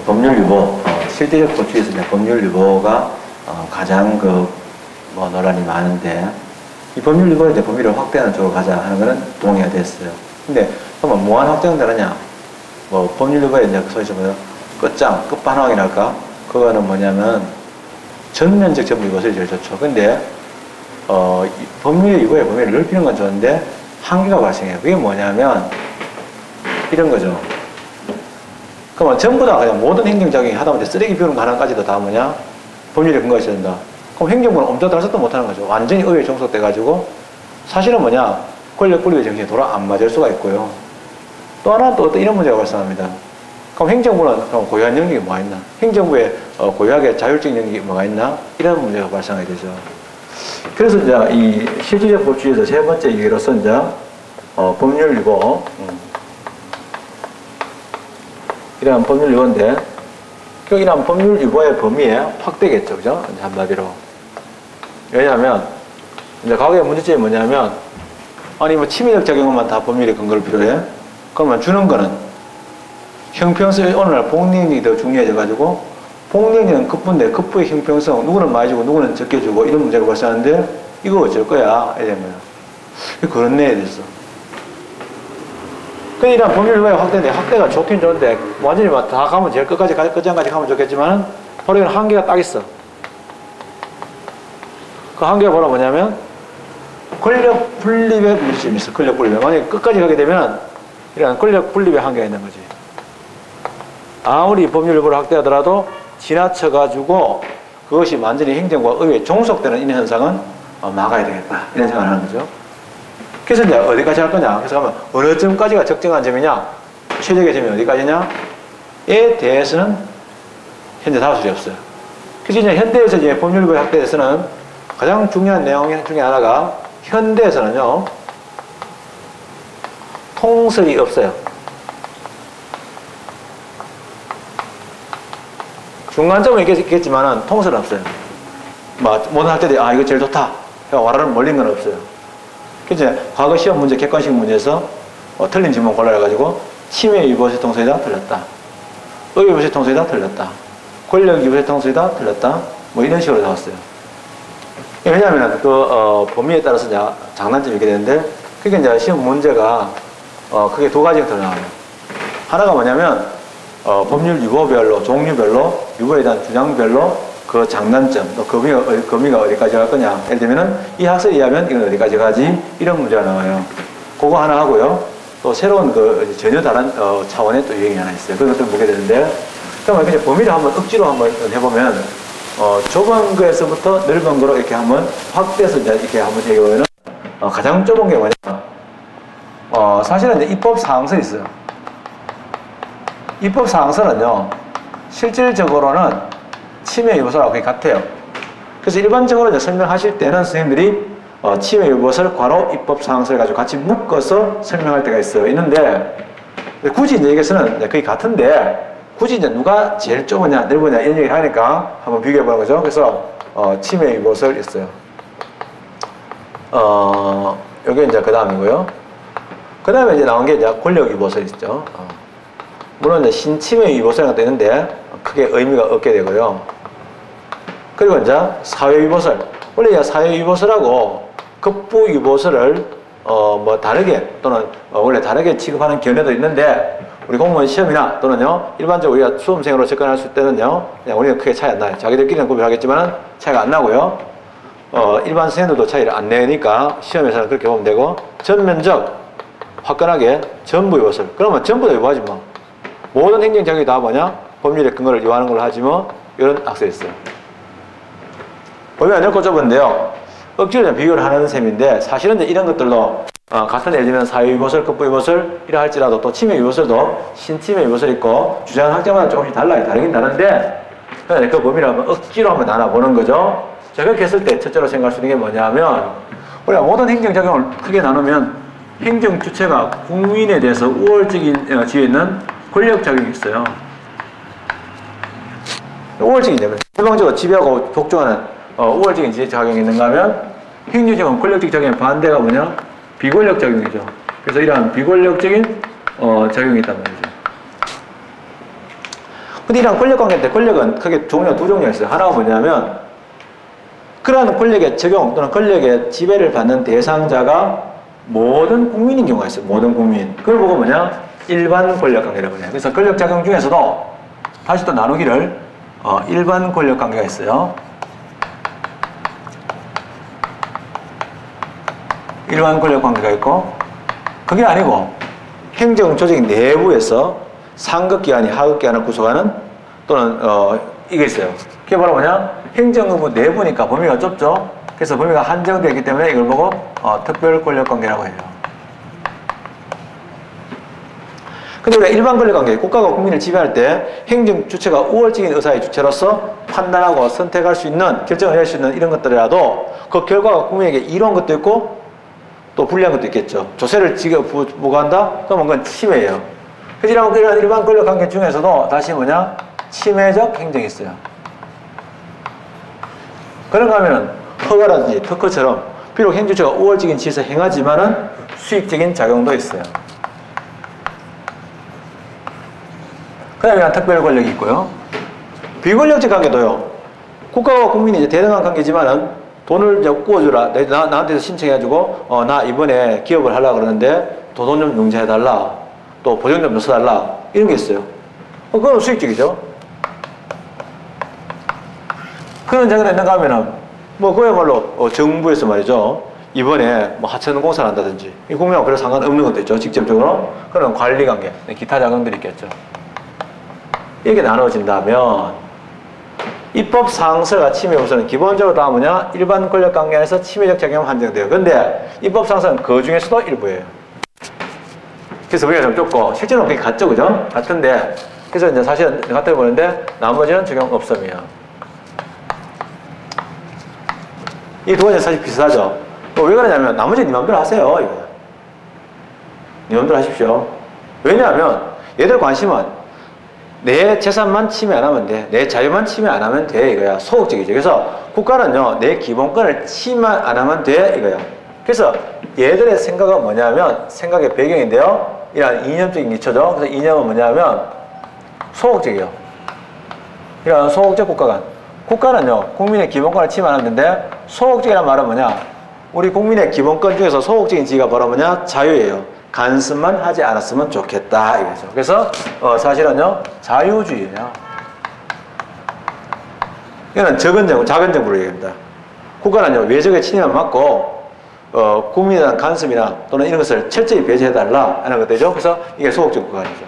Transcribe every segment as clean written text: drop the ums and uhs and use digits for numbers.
법률 유보, 실제적 법칙에서 이제 법률 유보가 가장 논란이 많은데, 이 법률 유보에 이제 범위를 확대하는 쪽으로 가자 하는 거는 동의가 됐어요. 근데 그러면 무한 확대는 다르냐? 법률 유보에 이제 소위 좀 끝판왕이랄까? 그거는 뭐냐면 전면적 전부 유보설이 제일 좋죠. 근데 법률 유보의 범위를 넓히는 건 좋은데 한계가 발생해요. 그게 뭐냐면 이런 거죠. 그러면 전부 다 그냥 모든 행정작용이 하다못해 쓰레기 비우는 거 하나까지도 다 뭐냐? 법률에 근거가 있어야 된다. 그럼 행정부는 엄청나서도 못하는 거죠. 완전히 의회에 종속돼가지고 사실은 뭐냐? 권력 분립의 정신이 안 맞을 수가 있고요. 또 하나 또 이런 문제가 발생합니다. 그럼 행정부는 그럼 고유한 영역이 뭐가 있나? 행정부에 고유하게 자율적 영역이 뭐가 있나? 이런 문제가 발생하게 되죠. 그래서 이제 이 실질적 법칙에서 세 번째 얘기로서 이제 법률 유보 이러한 법률 유보인데, 이러한 법률 유보의 범위에 확대겠죠, 그죠? 한마디로. 왜냐하면 이제 과거의 문제점이 뭐냐면, 아니 뭐 침해적 작용만 다 법률의 근거를 필요해? 그러면 주는 거는 형평성, 오늘날 복리행정이 더 중요해져가지고 복리행정은 급부인데 급부의 형평성, 누구는 많이 주고 누구는 적게 주고 이런 문제가 발생하는데 이거 어쩔 거야? 이러면 그런 내에 됐어. 이런 법률 유보의 확대인데, 확대가 좋긴 좋은데 완전히 다 가면 제일 끝장까지 가면 좋겠지만 바로 이건 한계가 딱 있어. 그 한계가 바로 뭐냐면 권력 분립의 문제점이 있어. 권력 분립. 만약에 끝까지 가게 되면 이런 권력 분립의 한계가 있는 거지. 아무리 법률 유보를 확대하더라도 지나쳐가지고 그것이 완전히 행정과 의회에 종속되는 이런 현상은 막아야 되겠다. 이런 생각을 하는 거죠. 그래서 이제 어디까지 할 거냐? 그래서 하면 어느 점까지가 적정한 점이냐? 최적의 점이 어디까지냐? 에 대해서는 현재 다수리 없어요. 그래서 이제 현대에서 이제 법률 유보 확대에서는 가장 중요한 내용 중에 하나가 현대에서는요, 통설이 없어요. 중간점은 있겠지만은 통설은 없어요. 모든 학자들이 이거 제일 좋다. 와라를 몰린 건 없어요. 그래서 과거 시험 문제, 객관식 문제에서 틀린 질문 골라가지고 침해 유보세 통설이다 틀렸다. 의회 유보세 통설이다 틀렸다. 권력 유보세 통설이다 틀렸다. 뭐 이런 식으로 나왔어요. 왜냐하면 범위에 따라서 이제 장단점이 있게 되는데, 그게 이제 시험 문제가 크게 두 가지가 더 나와요. 하나가 뭐냐면 법률 유보별로, 종류별로, 유보에 대한 주장별로 그 장단점, 또 범위가 어디까지 갈 거냐. 예를 들면은 이 학설에 의하면 이건 어디까지 가지? 이런 문제가 나와요. 그거 하나 하고요. 또 새로운 전혀 다른 차원의 또 유형이 하나 있어요. 그것을 보게 되는데, 그러면 그냥 범위를 한번 억지로 한번 해보면 좁은 거에서부터 넓은 거로 이렇게 한번 확대해서 이제 이렇게 한번 해보면은 가장 좁은 게 뭐냐? 사실은 이제 입법 사항서에 있어요. 입법 사항서는요, 실질적으로는 침해 유보서하고 거의 같아요. 그래서 일반적으로 이제 설명하실 때는 선생님들이 침해 유보서를 괄호 입법 사항서를 가지고 같이 묶어서 설명할 때가 있는데, 굳이 이제 여기서는 거의 같은데, 굳이 이제 누가 제일 좁으냐, 넓으냐, 이런 얘기를 하니까 한번 비교해 보는 거죠. 그래서 침해 유보서를 있어요. 요게 이제 그 다음이고요. 그 다음에 이제 나온 게 이제 권력 유보서 있죠. 물론 이제 신침해 유보서가 되는데 크게 의미가 없게 되고요. 그리고 이제 사회 유보설. 원래 이제 사회 유보설하고 급부 유보설을 뭐 다르게 또는 원래 다르게 취급하는 견해도 있는데, 우리 공무원 시험이나 또는요 일반적으로 우리가 수험생으로 접근할 수 있다는요, 그냥 우리는 크게 차이 안 나요. 자기들끼리는 구별하겠지만 차이가 안 나고요. 일반 선생님들도 차이를 안 내니까 시험에서는 그렇게 보면 되고, 전면적 화끈하게 전부 유보설. 그러면 전부 다 유보하지 뭐. 모든 행정작용이 다 뭐냐? 법률의 근거를 유보하는 걸로 하지 뭐. 이런 학설이 있어요. 범위가 넓고 좁은데요, 억지로 비교를 하는 셈인데, 사실은 이제 이런 것들도 같은 예를 들면 사회유보설, 급부유보설 이라 할지라도 또 침해유보설도 신침해 유보설이 있고 주장하는 학자마다 조금씩 달라요. 다르긴 다른데 그 범위를 한번 억지로 한번 나눠보는 거죠. 자, 그렇게 했을 때 첫째로 생각할 수 있는 게 뭐냐면, 우리가 모든 행정작용을 크게 나누면 행정 주체가 국민에 대해서 우월적인 지위에 있는 권력작용이 있어요. 우월적인 작용, 일방적으로 지배하고 복종하는 우월적인 지배작용이 있는가 하면, 행정적인 권력적 작용의 반대가 뭐냐? 비권력 작용이죠. 그래서 이러한 비권력적인 작용이 있단 말이죠. 근데 이런 권력관계인데 권력은 크게 종류가 두 종류가 있어요. 하나가 뭐냐면 그러한 권력의 적용 또는 권력의 지배를 받는 대상자가 모든 국민인 경우가 있어요. 모든 국민. 그걸 보고 뭐냐? 일반 권력관계라고 해요. 그래서 권력작용 중에서도 다시 또 나누기를 일반 권력관계가 있어요. 일반 권력관계가 있고 그게 아니고 행정조직 내부에서 상급기관이 하급기관을 구성하는 또는 이게 있어요. 그게 바로 뭐냐? 행정부 내부니까 범위가 좁죠. 그래서 범위가 한정되어 있기 때문에 이걸 보고 특별권력관계라고 해요. 근데 우리가 일반 권력관계, 국가가 국민을 지배할 때 행정 주체가 우월적인 의사의 주체로서 판단하고 선택할 수 있는, 결정을 할 수 있는 이런 것들이라도 그 결과가 국민에게 이로운 것도 있고 또 불리한 것도 있겠죠. 조세를 부과한다? 그러면 그건 침해예요. 그래서 이런 일반 권력관계 중에서도 다시 뭐냐? 침해적 행정이 있어요. 그런가 하면은 허가라든지 특허처럼 비록 행주체가 우월적인 지에서 행하지만은 수익적인 작용도 있어요. 그 다음에 특별 권력이 있고요. 비권력적 관계도요. 국가와 국민이 이제 대등한 관계지만은 돈을 이제 구워주라. 나한테서 신청해가지고, 나 이번에 기업을 하려고 그러는데 돈 좀 융자해달라. 또 보증 좀 써달라. 이런 게 있어요. 그건 수익적이죠. 그런 장면이 있는가 하면은, 그야말로, 정부에서 말이죠. 이번에 하천 공사를 한다든지, 이 국민하고 별로 상관없는 것도 있죠. 직접적으로. 그런 관리 관계, 기타 자금들이 있겠죠. 이렇게 나눠진다면, 입법 상서가 침해 우선은 기본적으로 다 뭐냐? 일반 권력 관계 안에서 침해적 작용은 한정돼요. 근데 입법 상서는 그 중에서도 일부예요. 그래서 우리가 좀 좁고, 실제로는 그게 같죠, 그죠? 같은데, 그래서 이제 사실은 같아 보이는데, 나머지는 적용 없음이에요. 이 두 가지는 사실 비슷하죠. 왜 그러냐면, 나머지 네 맘대로 하세요, 이거. 네 맘대로 하십시오. 왜냐하면, 얘들 관심은 내 재산만 침해 안 하면 돼. 내 자유만 침해 안 하면 돼. 이거야. 소극적이죠. 그래서 국가는요, 내 기본권을 침해 안 하면 돼. 이거야. 그래서 얘들의 생각은 뭐냐면, 생각의 배경인데요. 이런 이념적인 기초죠. 그래서 이념은 뭐냐면, 소극적이에요. 이런 소극적 국가관. 국가는요, 국민의 기본권을 침해 안 하면 되는데, 소극적이라는 말은 뭐냐? 우리 국민의 기본권 중에서 소극적인 지위가 바로 뭐냐? 자유예요. 간섭만 하지 않았으면 좋겠다 이거죠. 그래서 사실은요 자유주의예요. 이거는 작은 정부를 얘기합니다. 국가는요 외적의 침해만 막고 국민에 대한 간섭이나 또는 이런 것을 철저히 배제해달라 하는 것들이죠. 그래서 이게 소극적 국가관이죠.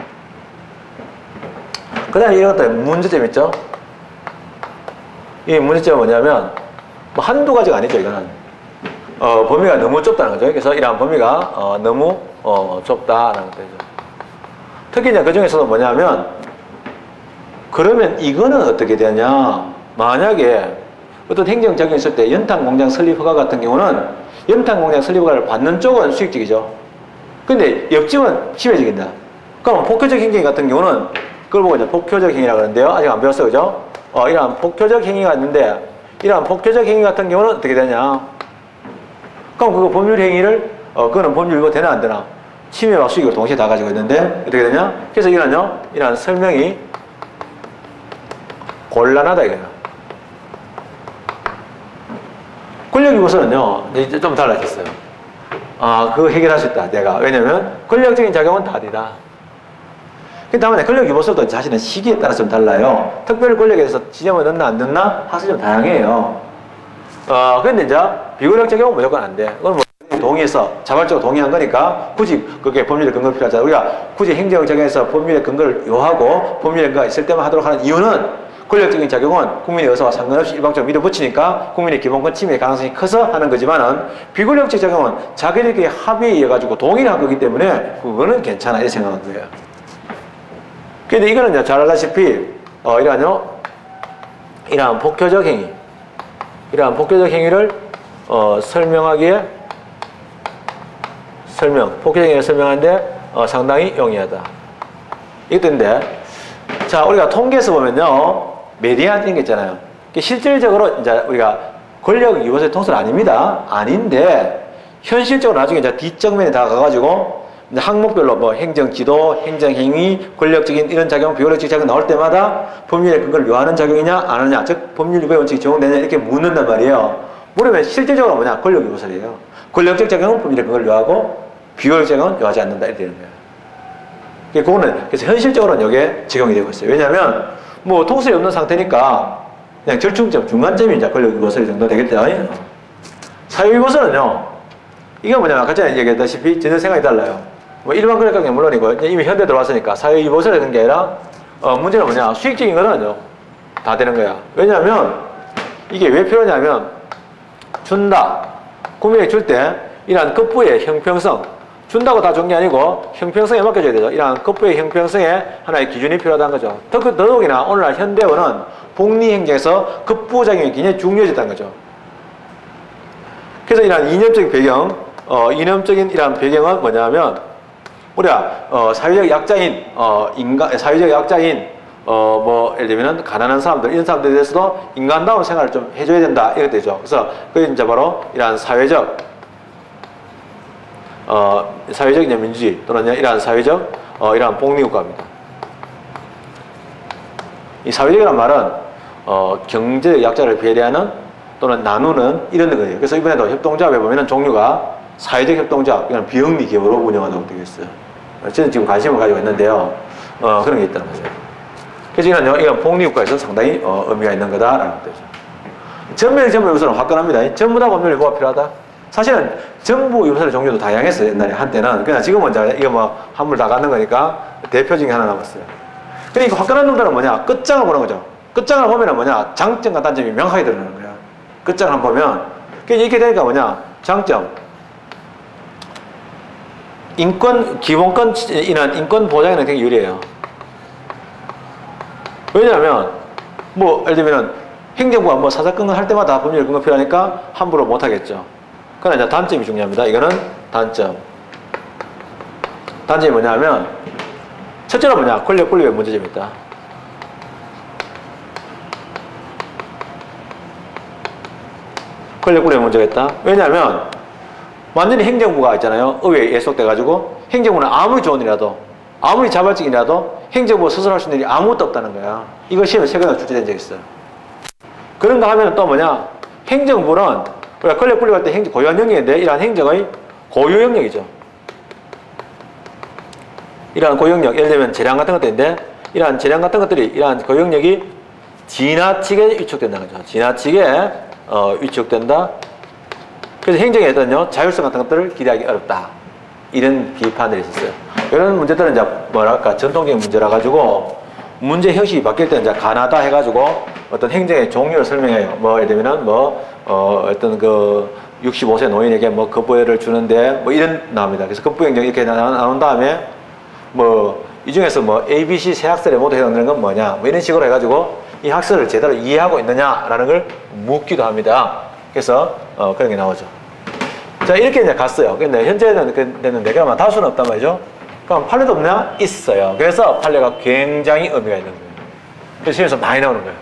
그 다음에 이런 것들 문제점 있죠. 이 문제점은 뭐냐면 한두 가지가 아니죠. 이거는 범위가 너무 좁다는 거죠. 그래서 이러한 범위가 너무 좁다라는 거죠. 특히 이제 그 중에서도 뭐냐면, 그러면 이거는 어떻게 되냐? 만약에 어떤 행정작용이 있을 때 연탄공장 설립 허가 같은 경우는 연탄공장 설립 허가를 받는 쪽은 수익적이죠. 근데 옆집은 침해적이다. 그럼 폭효적 행위 같은 경우는 그걸 보고 이제 폭효적 행위라고 하는데요. 아직 안 배웠어요. 그죠? 이러한 폭효적 행위가 있는데, 이러한 폭효적 행위 같은 경우는 어떻게 되냐? 그럼 그거 법률 행위를, 그거는 법률이고 되나 안 되나? 침해와 수익을 동시에 다 가지고 있는데, 어떻게 되냐? 그래서 이런 설명이 곤란하다, 이거야. 권력기구서는요, 이제 좀 달라졌어요. 그거 해결할 수 있다, 내가. 왜냐면, 권력적인 작용은 다르다. 그 다음에 권력기구서도 자신의 시기에 따라서 좀 달라요. 특별 권력에 대해서 지점을 넣나 안 넣나? 학습이 좀 다양해요. 근데 이제, 비권력 적용은 무조건 안 돼. 그건 동의해서 자발적으로 동의한 거니까 굳이 그게 법률의 근거가 필요하잖아. 우리가 굳이 행정을 적용해서 법률의 근거를 요하고 법률의 근거가 있을 때만 하도록 하는 이유는 권력적인 작용은 국민의 의사와 상관없이 일방적으로 밀어붙이니까 국민의 기본권 침해 가능성이 커서 하는 거지만은 비권력적 작용은 자기들끼리 합의에 의해 가지고 동의를 한 거기 때문에 그거는 괜찮아 이렇게 생각한 거예요. 근데 이거는 이제 잘 알다시피 이러한 폭효적 행위, 이러한 폭효적 행위를 설명하기에 폭효적 행위를 설명하는데 상당히 용이하다. 이건데, 자 우리가 통계에서 보면요, 메디안 이런 게 있잖아요. 실질적으로 이제 우리가 권력 유보세 통수는 아닙니다. 아닌데 현실적으로 나중에 이제 뒷정면에 다가가가지고 이제 항목별로 뭐 행정지도, 행정행위, 권력적인 이런 작용, 비권력적 작용 나올 때마다 법률의 근거를 요하는 작용이냐 안 하느냐, 즉 법률 위반 원칙이 적용되느냐 이렇게 묻는단 말이에요. 물으면 실질적으로 뭐냐? 권력 요소설이에요. 권력적 작용은 법률의 근거를 요하고 비권력 작용은 요하지 않는다 이렇게 되는 거예요. 그거는 그래서 현실적으로는 이게 적용이 되고 있어요. 왜냐하면 뭐 통설이 없는 상태니까 그냥 절충점, 중간점이 이제 권력 요소설 정도 되겠다. 사유 요소는요. 이게 뭐냐면 아까 전에 얘기했다시피 전혀 생각이 달라요. 뭐 일반 권력관계 물론이고 이미 현대 들어왔으니까 사유 요소를 하는 게 아니라 문제는 뭐냐? 수익적인 거는요. 다 되는 거야. 왜냐하면 이게 왜 필요하냐면 준다. 구매액 줄 때 이러한 급부의 형평성 준다고 다 좋은 게 아니고 형평성에 맡겨줘야 되죠. 이러한 급부의 형평성에 하나의 기준이 필요하다는 거죠. 더더욱이나 오늘날 현대어는 복리행정에서 급부작용이 굉장히 중요해졌다는 거죠. 그래서 이러한 이념적인 배경, 이념적인 이러한 배경은 뭐냐면 우리가 사회적 약자인 사회적 약자인 뭐 예를 들면 가난한 사람들 이런 사람들에 대해서도 인간다운 생활을 좀 해줘야 된다 이렇게 되죠. 그래서 그게 이제 바로 이러한 사회적 이제 민주주의 또는 이러한 사회적 이러한 복리국가입니다. 이 사회적이라는 말은 경제적 약자를 배려하는 또는 나누는 이런 거예요. 그래서 이번에도 협동조합에 보면은 종류가 사회적 협동조합, 이건 비영리 기업으로 운영하도록 되어 있어요. 저는 지금 관심을 가지고 있는데요. 그런 게 있다는 거죠. 그래서 이건 복리국가에서 상당히 의미가 있는 거다라는 거죠. 전면 요소는 화끈합니다. 전부 다 법률 뭐가 필요하다. 사실은 정부 요소의 종류도 다양했어요. 옛날에 한때는. 그냥 지금은 이거 뭐 한물 다 갖는 거니까 대표 중에 하나 남았어요. 그러니까 화끈한 놈들은 뭐냐? 끝장을 보는 거죠. 끝장을 보면은 뭐냐? 장점과 단점이 명확하게 드러나는 거야. 끝장을 한번 보면. 이렇게 되니까 뭐냐? 장점. 기본권이나 인권 보장에는 되게 유리해요. 왜냐하면, 뭐, 예를 들면, 행정부가 뭐 사사건건 할 때마다 법률 근거 필요하니까 함부로 못 하겠죠. 그러나 이제 단점이 중요합니다. 이거는 단점. 단점이 뭐냐면, 첫째로 뭐냐? 권력 분립의 문제점이 있다. 권력 분립의 문제가 있다. 왜냐하면, 완전히 행정부가 있잖아요. 의회에 예속돼가지고, 행정부는 아무리 좋은 일이라도, 아무리 자발적인 일이라도, 행정부가 스스로 할 수 있는 일이 아무것도 없다는 거야. 이거 시험에 최근에 출제된 적이 있어요. 그런가 하면 또 뭐냐? 행정부는, 우리가 권력 분립할 때 고유한 영역인데, 이러한 행정의 고유 영역이죠. 이러한 고유 영역, 예를 들면 재량 같은 것들인데, 이러한 재량 같은 것들이, 이러한 고유 영역이 지나치게 위축된다는 거죠. 지나치게, 위축된다. 그래서 행정에 어떤 자율성 같은 것들을 기대하기 어렵다. 이런 비판들이 있었어요. 이런 문제들은 이제 뭐랄까, 전통적인 문제라 가지고, 문제 형식이 바뀔 때는 이제 가나다 해가지고 어떤 행정의 종류를 설명해요. 뭐, 예를 들면 어떤 65세 노인에게 뭐 급부를 주는데 뭐 이런 나옵니다. 그래서 급부행정 이렇게 나온 다음에 이 중에서 A, B, C 세 학설에 모두 해당되는 건 뭐냐. 뭐 이런 식으로 해가지고 이 학설을 제대로 이해하고 있느냐라는 걸 묻기도 합니다. 그래서 그런 게 나오죠. 자, 이렇게 이제 갔어요. 근데 현재는 됐는데, 그러면 다수는 없단 말이죠. 그럼 판례도 없냐? 있어요. 그래서 판례가 굉장히 의미가 있는 거예요. 그래서 시험에서 많이 나오는 거예요.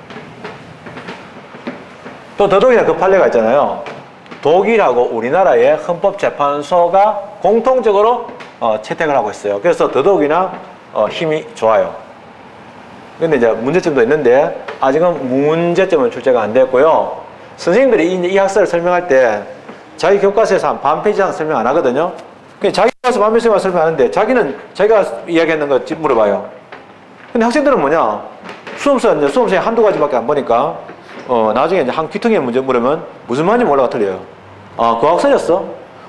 또 더더욱이나 그 판례가 있잖아요. 독일하고 우리나라의 헌법재판소가 공통적으로 채택을 하고 있어요. 그래서 더더욱이나 힘이 좋아요. 근데 이제 문제점도 있는데 아직은 문제점은 출제가 안 됐고요. 선생님들이 이 학설을 설명할 때 자기 교과서에서 한 반 페이지 이상 설명 안 하거든요. 자기 교과서 반 페이지만 설명하는데 자기는 자기가 이야기했는 거 물어봐요. 근데 학생들은 뭐냐? 수험서에 한두 가지밖에 안 보니까 나중에 이제 한 귀퉁이의 문제 물으면 무슨 말인지 몰라가 틀려요. 그 학설이었어?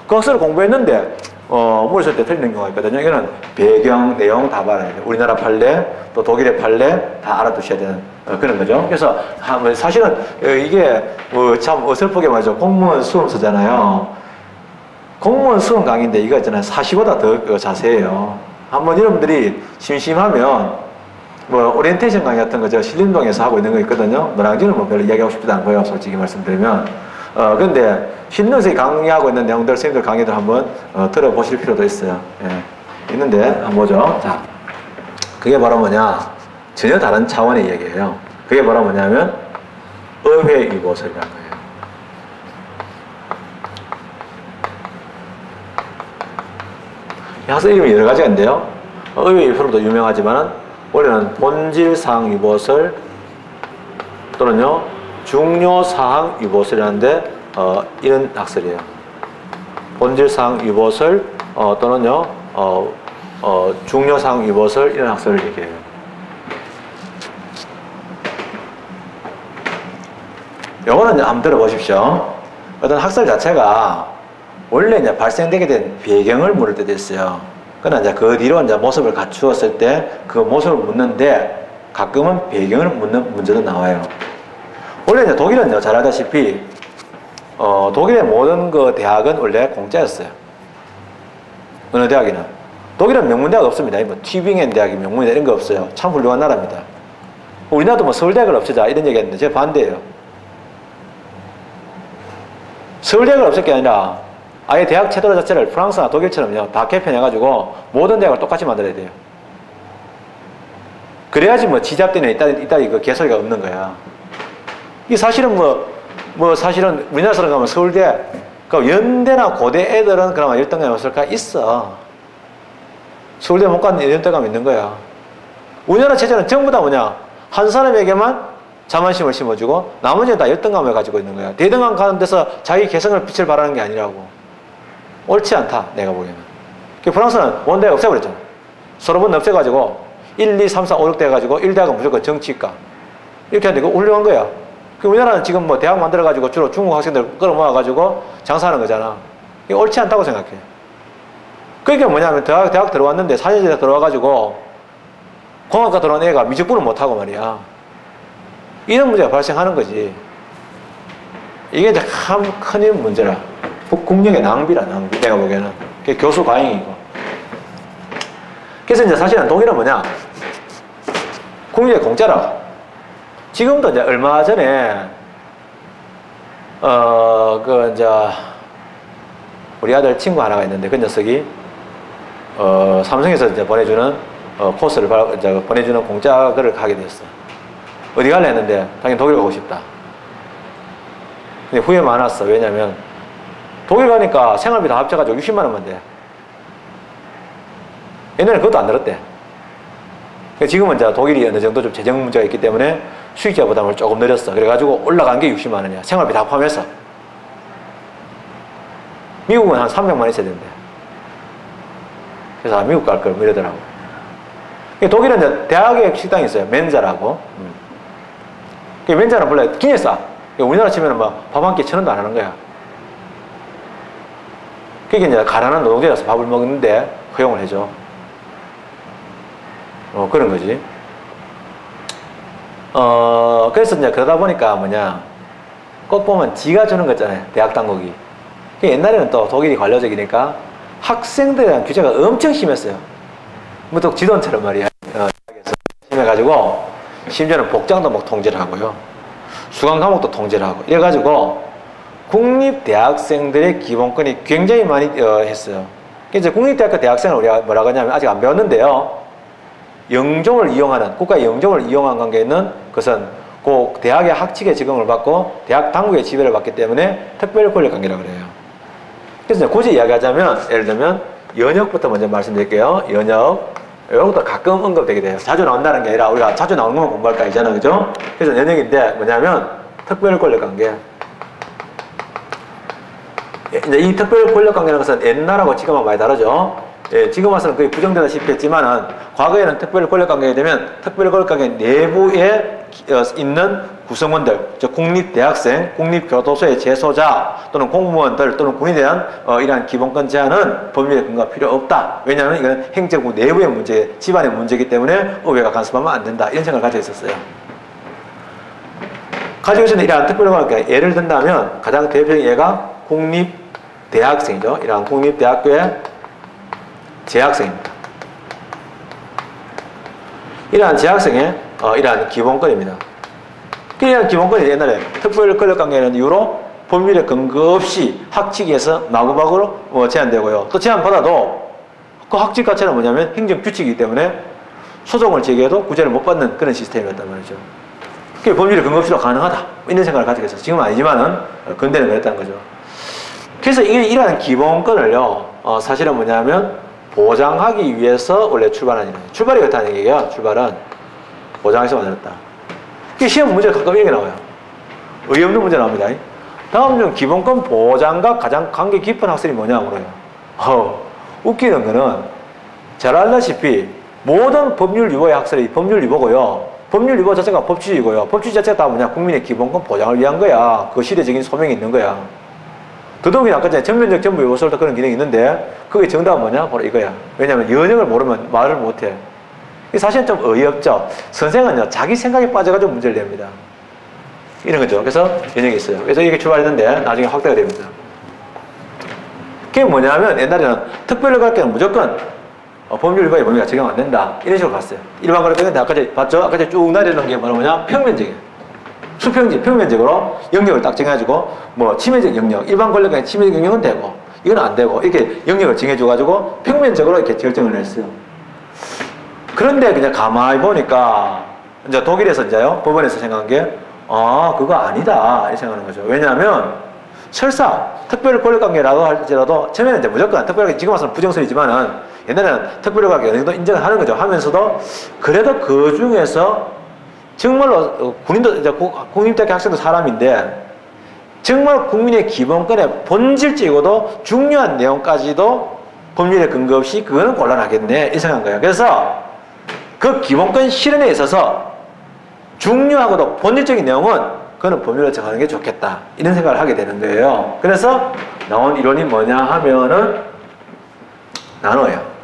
그 학설을 공부했는데 물었을 때 틀리는 경우가 있거든요. 이거는 배경, 내용 다 알아야 돼요. 우리나라 판례, 또 독일의 판례 다 알아두셔야 되는 그런 거죠. 그래서 사실은 이게 참 어설프게 말이죠. 공무원 수험서잖아요. 공무원 수험 강의인데 이거 있잖아요. 사시보다 더 자세해요. 한번 여러분들이 심심하면 오리엔테이션 강의 같은 거 제가 신림동에서 하고 있는 거 있거든요. 노량진은 별로 이야기하고 싶지도 않고요. 솔직히 말씀드리면. 근데 신림동에서 강의하고 있는 내용들, 선생님들 강의들 한번 들어보실 필요도 있어요. 예. 있는데 한번 보죠. 자, 그게 바로 뭐냐? 전혀 다른 차원의 이야기예요. 그게 바로 뭐냐면 의회위보설이라는 거예요. 학습 이름이 여러 가지가 있는데요. 의외 유포로도 유명하지만은 원래는 본질사항 유보설 또는요 중요사항 유보설이라는데 이런 학설이에요. 본질사항 유보설 또는요 중요사항 유보설 이런 학설을 얘기해요. 요거는 한번 들어보십시오. 어떤 학설 자체가 원래 이제 발생되게 된 배경을 물을 때도 있어요. 그러나 이제 그 뒤로 이제 모습을 갖추었을 때 그 모습을 묻는데 가끔은 배경을 묻는 문제도 나와요. 원래 이제 독일은 잘 알다시피 독일의 모든 그 대학은 원래 공짜였어요. 어느 대학이나. 독일은 명문대학 없습니다. 뭐 튜빙엔 대학이 명문대 이런 거 없어요. 참 훌륭한 나라입니다. 우리나라도 뭐 서울대학을 없애자 이런 얘기 했는데 제가 반대예요. 서울대학을 없앨 게 아니라 아예 대학 제도 자체를 프랑스나 독일처럼요 다 개편해가지고 모든 대학을 똑같이 만들어야 돼요. 그래야지 뭐 지잡되는 이따위 그 개소리가 없는 거야. 이 사실은 사실은 우리나라 사람 가면 서울대 그 연대나 고대 애들은 그나마 열등감이 없을까? 있어. 서울대 못 가는 열등감이 있는 거야. 우리나라 체제는 전부 다 뭐냐 한 사람에게만 자만심을 심어주고 나머지는 다 열등감을 가지고 있는 거야. 대등한 가는 데서 자기 개성을 빛을 발하는 게 아니라고. 옳지 않다 내가 보기에는. 프랑스는 원대학 없애버렸잖아. 소르본 없애가지고 1, 2, 3, 4, 5, 6 돼가지고 1대학은 무조건 정치과 이렇게 하는데 그거 훌륭한 거야. 우리나라는 지금 뭐 대학 만들어가지고 주로 중국 학생들 끌어모아가지고 장사하는 거잖아. 이게 옳지 않다고 생각해. 그게 뭐냐면 대학 들어왔는데 사회제에 들어와가지고 공학과 들어온 애가 미적분을 못하고 말이야. 이런 문제가 발생하는 거지. 이게 이제 참 큰 문제라. 국력의 낭비라, 낭비. 내가 보기에는. 그게 교수 과잉이고. 그래서 이제 사실은 독일은 뭐냐? 국력이 공짜라. 지금도 이제 얼마 전에, 이제, 우리 아들 친구 하나가 있는데 그 녀석이, 삼성에서 이제 보내주는, 코스를 보내주는 공짜를 가게 됐어. 어디 갈래 했는데 당연히 독일 가고 싶다. 근데 후회 많았어. 왜냐면 독일 가니까 생활비 다 합쳐가지고 60만 원만 돼. 옛날에 그것도 안 들었대. 지금은 이제 독일이 어느 정도 좀 재정 문제가 있기 때문에 수익자 부담을 조금 늘렸어. 그래가지고 올라간 게 60만 원이야. 생활비 다 포함해서. 미국은 한 300만 원 있어야 된대. 그래서 미국 갈 걸 이러더라고. 독일은 이제 대학에 식당이 있어요. 멘자라고. 멘자는 원래 굉장히 싸. 우리나라 치면은 막 밥 한 끼 1,000원도 안 하는 거야. 그게 이제 가난한 노동자라서 밥을 먹는데 허용을 해줘. 그런 거지. 그래서 이제 그러다 보니까 뭐냐. 꼭 보면 지가 주는 거 있잖아요. 대학 당국이. 옛날에는 또 독일이 관료적이니까 학생들에 대한 규제가 엄청 심했어요. 무턱 지돈처럼 말이야. 심해가지고 심지어는 복장도 막 통제를 하고요. 수강 과목도 통제를 하고. 이래가지고 국립대학생들의 기본권이 굉장히 많이 했어요. 이제 국립대학교 대학생을 우리가 뭐라고 하냐면 아직 안 배웠는데요. 영종을 이용하는, 국가의 영종을 이용한 관계는 그것은 그 대학의 학칙에 적용을 받고 대학 당국의 지배를 받기 때문에 특별 권력 관계라고 그래요. 그래서 굳이 이야기하자면 예를 들면 연역부터 먼저 말씀드릴게요. 연역. 이것도 가끔 언급되게 돼요. 자주 나온다는 게 아니라 우리가 자주 나오는 것만 공부할 거 아니잖아. 그죠? 그래서 연역인데 뭐냐면 특별 권력 관계. 이제 이 특별 권력 관계라는 것은 옛날하고 지금하고 많이 다르죠. 예, 지금 와서는 거의 부정되다시피 했지만은 과거에는 특별 권력 관계가 되면 특별 권력 관계 내부에 있는 구성원들, 즉 국립대학생, 국립교도소의 재소자 또는 공무원들 또는 군에 대한 이러한 기본권 제한은 법률의 근거가 필요 없다. 왜냐하면 이건 행정부 내부의 문제, 집안의 문제이기 때문에 의회가 간섭하면 안 된다. 이런 생각을 가지고 있었어요. 가지고 있는 이러한 특별 권력 관계 예를 든다면 가장 대표적인 예가 국립대학생이죠. 이러한 국립대학교의 재학생입니다. 이러한 재학생의 이러한 기본권입니다. 이러한 기본권이 옛날에 특별 권력 관계라는 이유로 법률의 근거 없이 학칙에서 마구마구로 제한되고요. 또 제한받아도 그 학칙 자체는 뭐냐면 행정규칙이기 때문에 소송을 제기해도 구제를 못 받는 그런 시스템이었단 말이죠. 그게 법률의 근거 없이도 가능하다. 이런 생각을 가지고 있어요. 지금은 아니지만은 근대는 그랬다는 거죠. 그래서 이러한 기본권을요, 사실은 뭐냐면 보장하기 위해서 원래 출발한 일이에요. 출발이 그렇다는 얘기예요. 출발은 보장해서 만들었다. 이게 시험 문제가 가끔 이렇게 나와요. 의없는 문제 나옵니다. 다음 중 기본권 보장과 가장 관계 깊은 학설이 뭐냐 물어요. 웃기는 거는 잘 알다시피 모든 법률 위보의 학설이 법률 위보고요. 법률 위보 자체가 법치주의고요. 법치주의 자체가 다 뭐냐? 국민의 기본권 보장을 위한 거야. 그 시대적인 소명이 있는 거야. 더더욱이나 아까 전에 전면적 정부 요소도 그런 기능이 있는데 그게 정답은 뭐냐? 바로 이거야. 왜냐하면 연역을 모르면 말을 못해. 사실은 좀 어이없죠. 선생은요 자기 생각에 빠져가지고 문제를 냅니다. 이런 거죠. 그래서 연역이 있어요. 그래서 이게 출발했는데 나중에 확대가 됩니다. 그게 뭐냐면 옛날에는 특별효과학계는 무조건 법률 위반의 범위가 적용 안 된다. 이런 식으로 갔어요. 일반 권력학계는 아까 전에 봤죠? 아까 전에 쭉 내려놓은 게 뭐냐? 평면적이에요. 수평적, 평면적으로 영역을 딱 정해가지고 뭐 침해적 영역, 일반 권력의 침해적 영역은 되고 이건 안 되고 이렇게 영역을 정해줘가지고 평면적으로 이렇게 결정을 했어요. 그런데 그냥 가만히 보니까 이제 독일에서 이제요 법원에서 생각한 게 그거 아니다 이 생각하는 거죠. 왜냐하면 설사 특별 권력관계라고 할지라도 처음에는 이제 무조건 특별하게 지금 와서는 부정설이지만은 옛날에는 특별효과학이 어느 정도 인정을 하는 거죠. 하면서도 그래도 그 중에서 정말로 군인도 이제 국립대학교 학생도 사람인데 정말 국민의 기본권의 본질적이고도 중요한 내용까지도 법률에 근거 없이 그거는 곤란하겠네 이 생각한 거예요. 그래서 그 기본권 실현에 있어서 중요하고도 본질적인 내용은 그거는 법률로 정하는 게 좋겠다 이런 생각을 하게 되는 거예요. 그래서 나온 이론이 뭐냐 하면은 나눠요.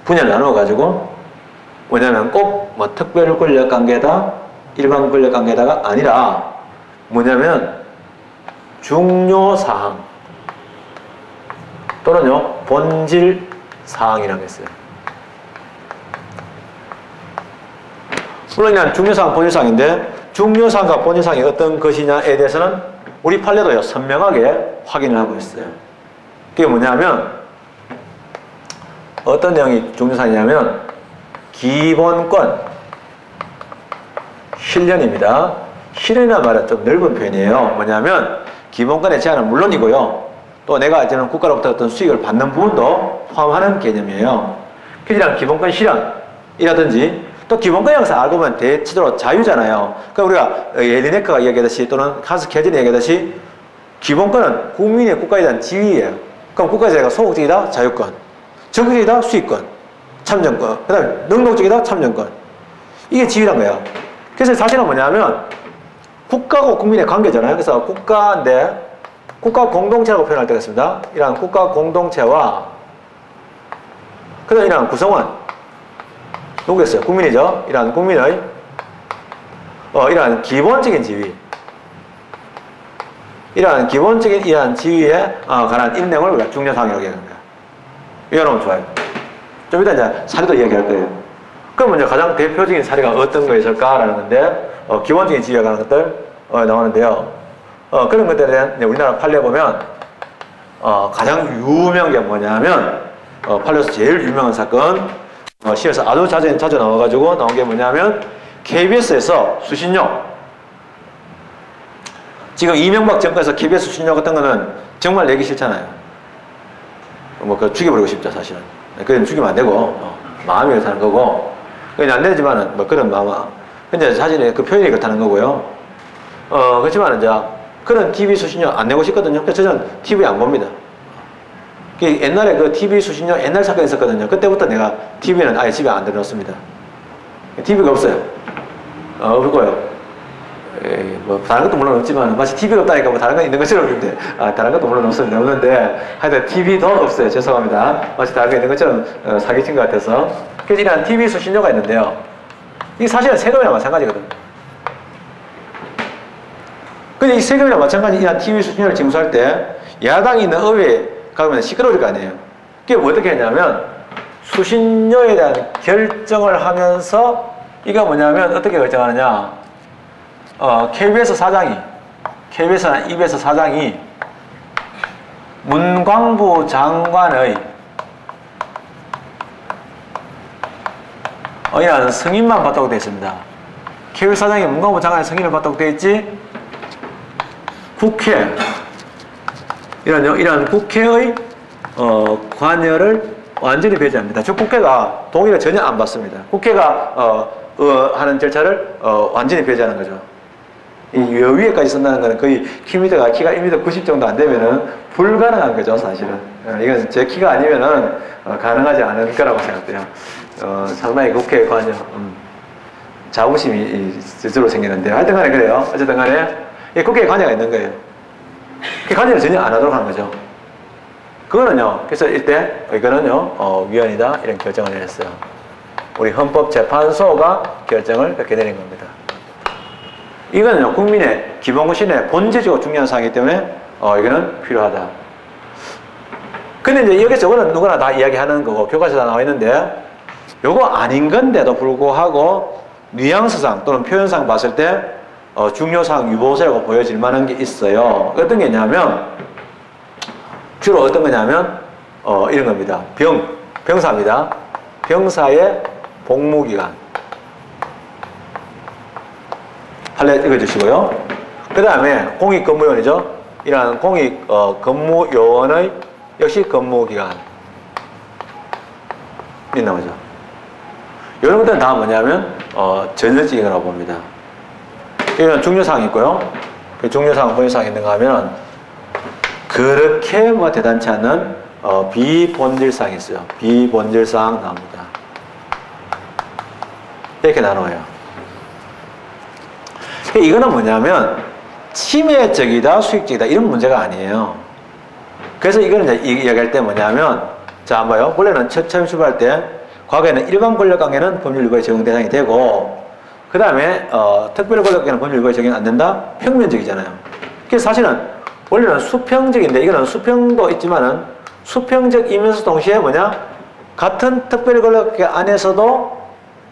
분야를 나눠가지고 뭐냐면 꼭 뭐 특별 권력 관계다 일반 권력 관계다가 아니라 뭐냐면 중요 사항 또는요 본질 사항이라고 했어요. 물론 그냥 중요 사항, 본질 사항인데 중요 사항과 본질 사항이 어떤 것이냐에 대해서는 우리 판례도요 선명하게 확인을 하고 있어요. 그게 뭐냐면 어떤 내용이 중요 사항이냐면 기본권 실현입니다. 실현이라는 말은 좀 넓은 표현이에요. 뭐냐면 기본권의 제한은 물론이고요. 또 내가 이제는 국가로부터 어떤 수익을 받는 부분도 포함하는 개념이에요. 그냥 기본권 실현이라든지 또 기본권 형사 알고 보면 대체적으로 자유잖아요. 그러니까 우리가 예리네크가 이야기하듯이 또는 카스 캐진이 이야기하듯이 기본권은 국민의 국가에 대한 지위예요. 그럼 국가제가 소극적이다 자유권, 적극적이다 수익권, 참정권, 그 다음에 능동적이다 참정권. 이게 지위란 거야. 그래서 사실은 뭐냐면 국가고 국민의 관계잖아요. 그래서 국가인데 국가 공동체라고 표현할 때가 있습니다. 이러한 국가 공동체와 그 다음에 이러한 구성원 누구겠어요? 국민이죠. 이러한 국민의 이러한 기본적인 지위 이러한 기본적인 이러한 지위에 관한 인내를 우리가 중요사항이라고 얘기하는 거야. 이해하면 좋아요. 좀 이따 이제 사례도 이야기할 거예요. 그럼 이제 가장 대표적인 사례가 어떤 거 있을까라는 건데 기본적인 지위에 관한 것들 나오는데요. 그런 것들에 대한 우리나라 판례 보면 가장 유명한 게 뭐냐면 판례에서 제일 유명한 사건 시에서 아주 자주 나와가지고 나온 게 뭐냐면 KBS에서 수신료 지금 이명박 정권에서 KBS 수신료 같은 거는 정말 내기 싫잖아요. 뭐 그 죽여버리고 싶죠 사실은. 그건 죽이면 안 되고 마음이 그렇다는 거고 그냥 안 되지만은 뭐 그런 마음. 근데 사실은 그 표현이 그렇다는 거고요. 그렇지만 이제 그런 TV 수신료 안 내고 싶거든요. 그래서 저는 TV 안 봅니다. 옛날에 그 TV 수신료 옛날 사건이 있었거든요. 그때부터 내가 TV는 아예 집에 안 들여놓습니다. TV가 없어요. 없고요. 뭐 다른 것도 물론 없지만 마치 TV가 없다니까 뭐 다른 거 있는 것처럼 보이는데 다른 것도 물론 없는데 하여튼 TV도 없어요. 죄송합니다. 마치 다른 거 있는 것처럼 사기친 것 같아서. 그래서 이런 TV 수신료가 있는데요. 이게 사실은 세금이랑 마찬가지거든요. 근데 이 세금이랑 마찬가지 이런 TV 수신료를 징수할 때 야당이 있는 의회에 가면 시끄러울 거 아니에요. 그게 뭐 어떻게 했냐면 수신료에 대한 결정을 하면서 이거 뭐냐면 어떻게 결정하느냐 KBS 사장이 KBS나 EBS 사장이 문광부 장관의 이런 승인만 받도록 되어 있습니다. KBS 사장이 문광부 장관의 승인을 받도록 되어 있지 국회 이런 국회의 관여를 완전히 배제합니다. 즉 국회가 동의를 전혀 안 받습니다. 국회가 하는 절차를 완전히 배제하는 거죠. 이 위에까지 쓴다는 것은 거의 키가 1m 90 정도 안 되면은 불가능한 거죠, 사실은. 이건 제 키가 아니면은 가능하지 않을 거라고 생각돼요. 상당히 국회 관여, 자부심이 스스로 생기는데 하여튼 간에 그래요. 어쨌든 간에 국회에 관여가 있는 거예요. 관여를 전혀 안 하도록 하는 거죠. 그거는요, 그래서 이때 이거는요, 위헌이다 이런 결정을 내렸어요. 우리 헌법재판소가 결정을 그렇게 내린 겁니다. 이거는요, 국민의 기본구신의 본질적으로 중요한 사항이기 때문에 이거는 필요하다. 근데 이제 여기서 이거는 누구나 다 이야기하는 거고 교과서에 다 나와 있는데 요거 아닌 건데도 불구하고 뉘앙스상 또는 표현상 봤을 때 중요사항 유보세라고 보여질 만한 게 있어요. 어떤 게 있냐면 주로 어떤 거냐면 이런 겁니다. 병사입니다. 병사의 복무기간. 판례 읽어주시고요. 그 다음에 공익근무요원이죠. 이러한 공익근무요원의 역시 근무기간이 나오죠. 이런 것들은 다 뭐냐면 전형적이라고 봅니다. 이런 중요사항이 있고요. 그 중요사항, 본질사항이 있는가 하면 그렇게 뭐 대단치 않은 비본질사항이 있어요. 비본질사항 나옵니다. 이렇게 나눠요. 이거는 뭐냐면 침해적이다, 수익적이다 이런 문제가 아니에요. 그래서 이거는 이제 이야기할 때 뭐냐면 자, 한번요. 원래는 처음 출발할 때 과거에는 일반 권력관계는 법률 위반의 적용 대상이 되고 그 다음에 특별 권력관계는 법률 위반의 적용이 안 된다? 평면적이잖아요. 그래서 사실은 원래는 수평적인데 이거는 수평도 있지만은 수평적이면서 동시에 뭐냐? 같은 특별 권력관계 안에서도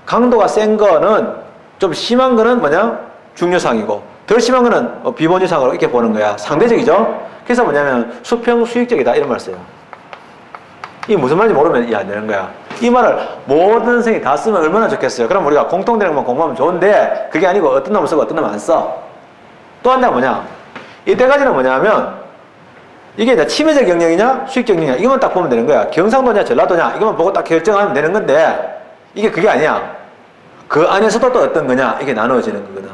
강도가 센 거는 좀 심한 거는 뭐냐? 중요사항이고 덜 심한 거는 비본질사항으로 이렇게 보는 거야. 상대적이죠? 그래서 뭐냐면 수평 수익적이다 이런 말을 써요. 이게 무슨 말인지 모르면 이해 안 되는 거야. 이 말을 모든 선생님이 다 쓰면 얼마나 좋겠어요. 그럼 우리가 공통되는 것만 공부하면 좋은데 그게 아니고 어떤 놈을 쓰고 어떤 놈을 안 써. 또 하나 뭐냐? 이때까지는 뭐냐면 이게 이제 침해적 영역이냐 수익적 영역이냐 이것만 딱 보면 되는 거야. 경상도냐 전라도냐 이것만 보고 딱 결정하면 되는 건데 이게 그게 아니야. 그 안에서도 또 어떤 거냐 이게 나누어지는 거거든.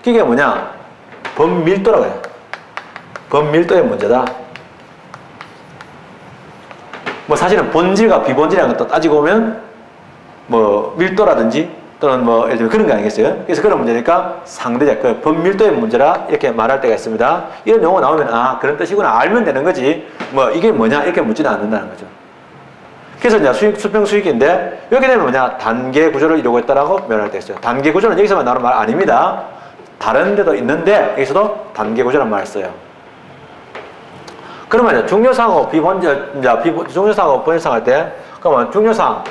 그게 뭐냐? 범밀도라고 해요. 범밀도의 문제다. 뭐 사실은 본질과 비본질이라는 것도 따지고 보면 뭐 밀도라든지 또는 뭐 예를 들면 그런 거 아니겠어요? 그래서 그런 문제니까 상대적 그 범밀도의 문제라 이렇게 말할 때가 있습니다. 이런 용어 나오면 아 그런 뜻이구나 알면 되는 거지 뭐 이게 뭐냐 이렇게 묻지는 않는다는 거죠. 그래서 이제 수평 수익인데 여기 되면 뭐냐 단계 구조를 이루고 있다라고 표현할 때 있어요. 단계 구조는 여기서만 나오는 말 아닙니다. 다른 데도 있는데 여기서도 단계 구조라는 말을 써요. 그러면 중요사항하고 중요사항하고 본질사항 할 때 그러면 중요사항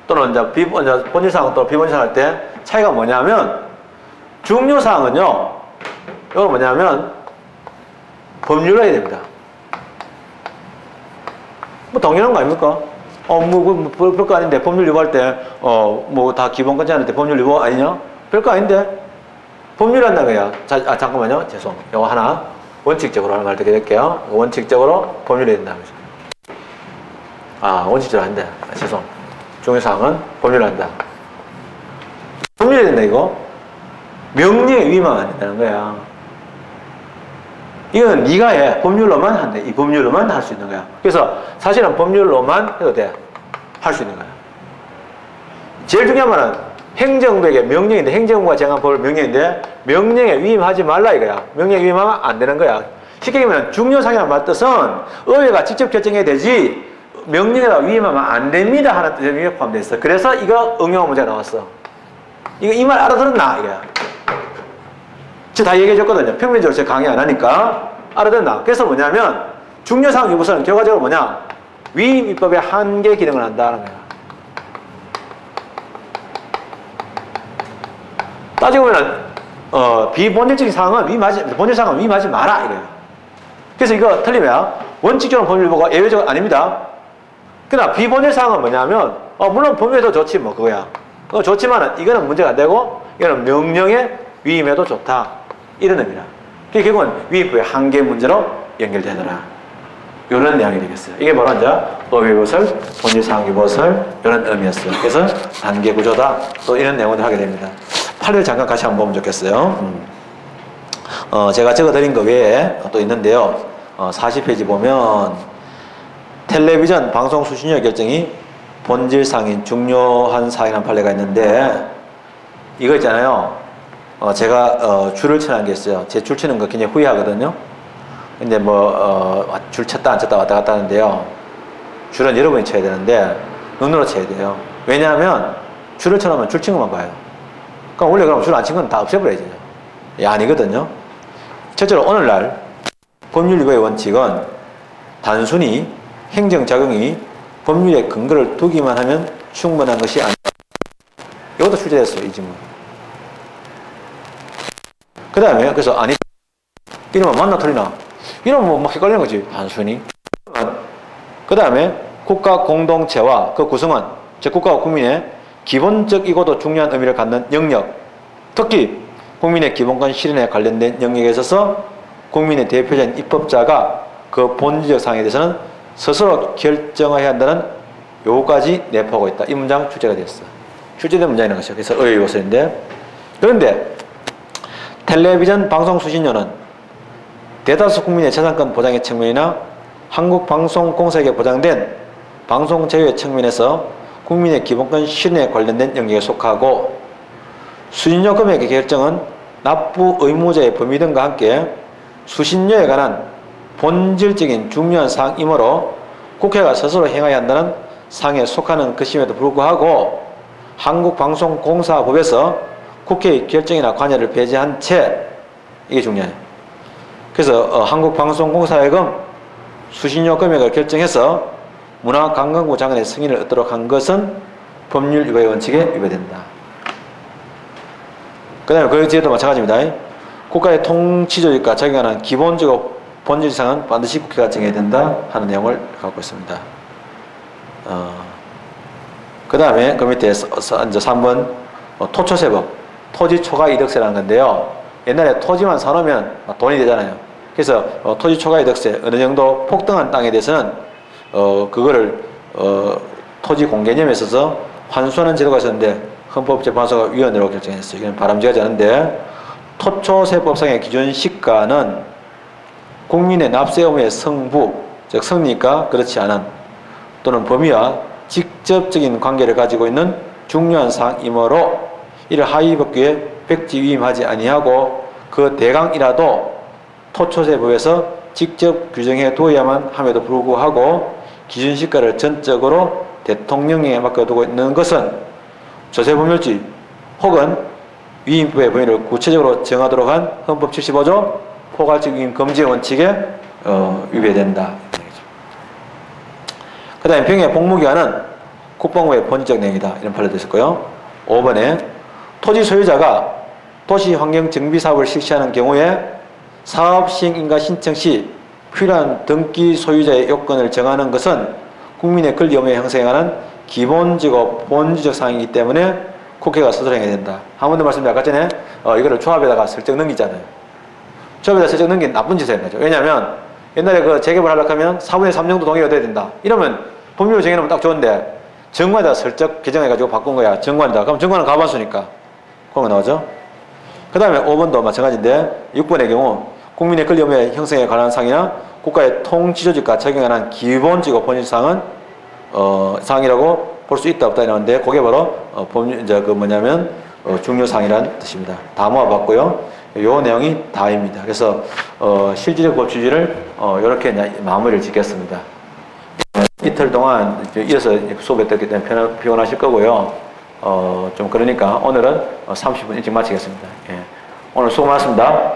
또는 본질사항 또 비본질사항 할 때 차이가 뭐냐면 중요사항은요 이건 뭐냐면 법률화해야 됩니다. 뭐 당연한 거 아닙니까? 별거 아닌데 법률 위반할 때 뭐 다 기본권자 하는데 법률 위반 아니냐? 별거 아닌데 법률 한다는 거야. 잠깐만요. 죄송. 이거 하나 원칙적으로 하는 말 드릴게요. 원칙적으로 법률이 된다는 거죠. 원칙적으로 한대. 죄송. 중요사항은 법률을 한다. 법률이 된다 이거. 명령에 위반만 안 된다는 거야. 이건 네가 해. 법률로만 한대. 이 법률로만 할 수 있는 거야. 그래서 사실은 법률로만 해도 돼. 할 수 있는 거야. 제일 중요한 말은 행정부에게 명령인데 행정부가 정한 법을 명령인데 명령에 위임하지 말라 이거야. 명령에 위임하면 안 되는 거야. 쉽게 얘기하면 중요사항이라는 말 뜻은 의회가 직접 결정해야 되지 명령에다 위임하면 안 됩니다 하는 뜻이 포함되어 있어. 그래서 이거 응용 문제가 나왔어. 이거 이 말 알아들었나 이거야. 제가 다 얘기해줬거든요. 평면적으로 제가 강의 안 하니까 알아듣나. 그래서 뭐냐면 중요사항 유무서는 결과적으로 뭐냐 위임 입법의 한계 기능을 한다는 거야. 따지고 보면 비본질적인 사항은 본질 사항은 위임하지 마라 이래요. 그래서 이거 틀리면 원칙적으로 법률 보고 예외적으로 아닙니다. 그러나 비본질 사항은 뭐냐면 물론 법률에도 좋지 뭐 그거야. 좋지만은 이거는 문제가 안 되고 이거는 명령에 위임해도 좋다 이런 의미라. 그게 결국은 위임법의 한계 문제로 연결되더라. 이런 내용이 되겠어요. 이게 바로 이제 의미부설, 본질상 유보설 이런 의미였어요. 그래서 단계 구조다. 또 이런 내용을 하게 됩니다. 판례를 잠깐 같이 한번 보면 좋겠어요. 제가 적어드린 거 외에 또 있는데요. 40페이지 보면 텔레비전 방송 수신료 결정이 본질상인 중요한 사항이라는 판례가 있는데 이거 있잖아요. 제가 줄을 쳐는 게 있어요. 제 줄 치는 거 굉장히 후회하거든요. 근데 줄 쳤다 안 쳤다 왔다 갔다 하는데요. 줄은 여러분이 쳐야 되는데 눈으로 쳐야 돼요. 왜냐하면 줄을 쳐놓으면 줄 친 것만 봐요. 그럼 원래 그럼 줄 안 친 건 다 없애버려야죠. 아니거든요. 첫째로 오늘날 법률 위반의 원칙은 단순히 행정작용이 법률에 근거를 두기만 하면 충분한 것이 아니다. 이것도 출제됐어요. 이 질문. 그 다음에 그래서 아니 이러면 맞나 틀리나? 이러면 막 헷갈리는 거지. 단순히. 그 다음에 국가 공동체와 그 구성은 즉 국가와 국민의 기본적이고도 중요한 의미를 갖는 영역, 특히 국민의 기본권 실현에 관련된 영역에 있어서 국민의 대표적인 입법자가 그 본질적 사항에 대해서는 스스로 결정해야 한다는 요까지 내포하고 있다. 이 문장 출제가 됐어. 출제된 문장이라는 것이죠. 그래서 의요소인데 그런데 텔레비전 방송 수신료는 대다수 국민의 재산권 보장의 측면이나 한국방송공사에게 보장된 방송 제휴의 측면에서 국민의 기본권 실현에 관련된 영역에 속하고 수신료 금액의 결정은 납부 의무자의 범위 등과 함께 수신료에 관한 본질적인 중요한 사항이므로 국회가 스스로 행해야 한다는 사항에 속하는 것임에도 불구하고 한국방송공사법에서 국회의 결정이나 관여를 배제한 채 이게 중요해요. 그래서 한국방송공사에금 수신료 금액을 결정해서 문화관광부 장관의 승인을 얻도록 한 것은 법률 위반의 원칙에 위배된다. 그 다음에 그 뒤에도 마찬가지입니다. 국가의 통치조직과 적용하는 기본적으로 본질상은 반드시 국회가 정해야 된다 하는 내용을 갖고 있습니다. 그 다음에 그 밑에 이제 3번 토초세법, 토지초과이득세라는 건데요. 옛날에 토지만 사놓으면 돈이 되잖아요. 그래서 토지초과이득세 어느 정도 폭등한 땅에 대해서는 그거를 토지 공개념에 있어서 환수하는 제도가 있었는데 헌법재판소가 위헌으로 결정했어요. 이건 바람직하지 않은데 토초세법상의 기준 시가는 국민의 납세 의무의 성부, 즉 성리가 그렇지 않은 또는 범위와 직접적인 관계를 가지고 있는 중요한 사항이므로 이를 하위법규에 백지 위임하지 아니하고 그 대강이라도 토초세법에서 직접 규정해 두어야만 함에도 불구하고 기준시가를 전적으로 대통령령에 맡겨두고 있는 것은 조세법률지 혹은 위임법의 범위를 구체적으로 정하도록 한 헌법 75조 포괄적 위임 금지의 원칙에 위배된다. 그 다음에 병의 복무기한은 국방부의 본질적 내용이다. 이런 판례도 있었고요. 5번에 토지 소유자가 도시환경정비사업을 실시하는 경우에 사업시행인가 신청 시 필요한 등기 소유자의 요건을 정하는 것은 국민의 권리 의무에 형성하는 기본적이고 본질적 사항이기 때문에 국회가 스스로 해야 된다. 한 번 더 말씀드린 아까 전에 이거를 조합에다가 슬쩍 넘기잖아요. 조합에다가 슬쩍 넘긴 나쁜 짓을 하는 거죠. 왜냐하면 옛날에 그 재개발 하려고 하면 4분의 3 정도 동의가 돼야 된다. 이러면 법률로 정해놓으면 딱 좋은데 정관에다 슬쩍 개정해가지고 바꾼 거야. 정관에다. 그럼 정관은 가반수니까. 그런 거 나오죠. 그 다음에 5번도 마찬가지인데 6번의 경우 국민의 권리 의무의 형성에 관한 사항이나 국가의 통치조직과 적용하는 기본적이고 본질사항은 사항이라고 볼 수 있다 없다 이러는데 그게 바로 법률 이제 그 뭐냐면 중요 사항이라는 뜻입니다. 다 모아봤고요. 요 내용이 다입니다. 그래서 실질적 법치주의를 이렇게 마무리를 짓겠습니다. 이틀 동안 이어서 수업했기 때문에 피곤하실 거고요. 좀 그러니까 오늘은 30분 일찍 마치겠습니다. 예. 오늘 수고 많았습니다.